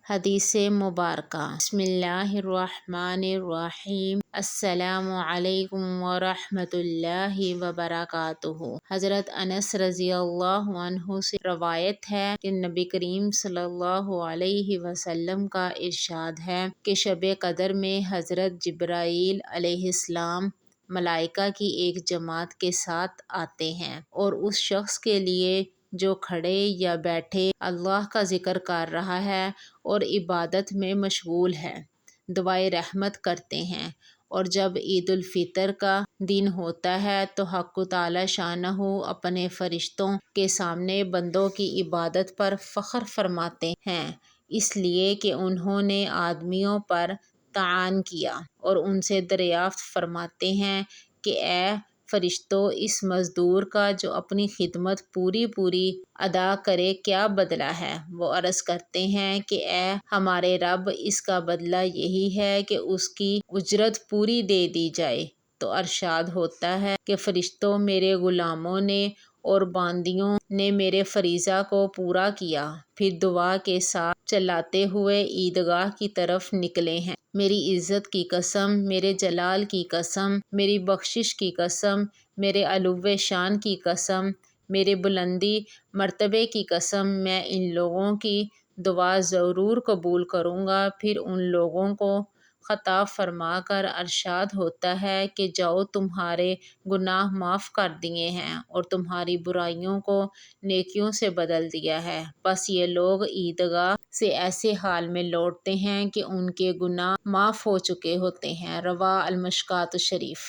حدیث مبارکہ۔ بسم اللہ الرحمن الرحیم۔ السلام علیکم ورحمۃ اللہ وبرکاتہ۔ حضرت انس رضی اللہ عنہ سے روایت ہے کہ نبی کریم صلی اللہ علیہ وسلم کا ارشاد ہے کہ شب قدر میں حضرت جبرائیل علیہ السلام ملائکہ کی ایک جماعت کے ساتھ آتے ہیں اور اس شخص کے لیے جو کھڑے یا بیٹھے اللہ کا ذکر کر رہا ہے اور عبادت میں مشغول ہے، دعائے رحمت کرتے ہیں۔ اور جب عید الفطر کا دن ہوتا ہے تو حق تعالی شانہ اپنے فرشتوں کے سامنے بندوں کی عبادت پر فخر فرماتے ہیں، اس لیے کہ انہوں نے آدمیوں پر طعن کیا، اور ان سے دریافت فرماتے ہیں کہ اے فرشتوں، اس مزدور کا جو اپنی خدمت پوری ادا کرے کیا بدلہ ہے؟ وہ عرض کرتے ہیں کہ اے ہمارے رب، اس کا بدلہ یہی ہے کہ اس کی اجرت پوری دے دی جائے۔ تو ارشاد ہوتا ہے کہ فرشتوں، میرے غلاموں نے اور باندیوں نے میرے فریضہ کو پورا کیا، پھر دعا کے ساتھ چلاتے ہوئے عیدگاہ کی طرف نکلے ہیں۔ میری عزت کی قسم، میرے جلال کی قسم، میری بخشش کی قسم، میرے علو شان کی قسم، میرے بلندی مرتبے کی قسم، میں ان لوگوں کی دعا ضرور قبول کروں گا۔ پھر ان لوگوں کو خطاب فرما کر ارشاد ہوتا ہے کہ جاؤ، تمہارے گناہ معاف کر دیے ہیں اور تمہاری برائیوں کو نیکیوں سے بدل دیا ہے۔ بس یہ لوگ عیدگاہ سے ایسے حال میں لوٹتے ہیں کہ ان کے گناہ معاف ہو چکے ہوتے ہیں۔ رواہ المشکوٰۃ شریف۔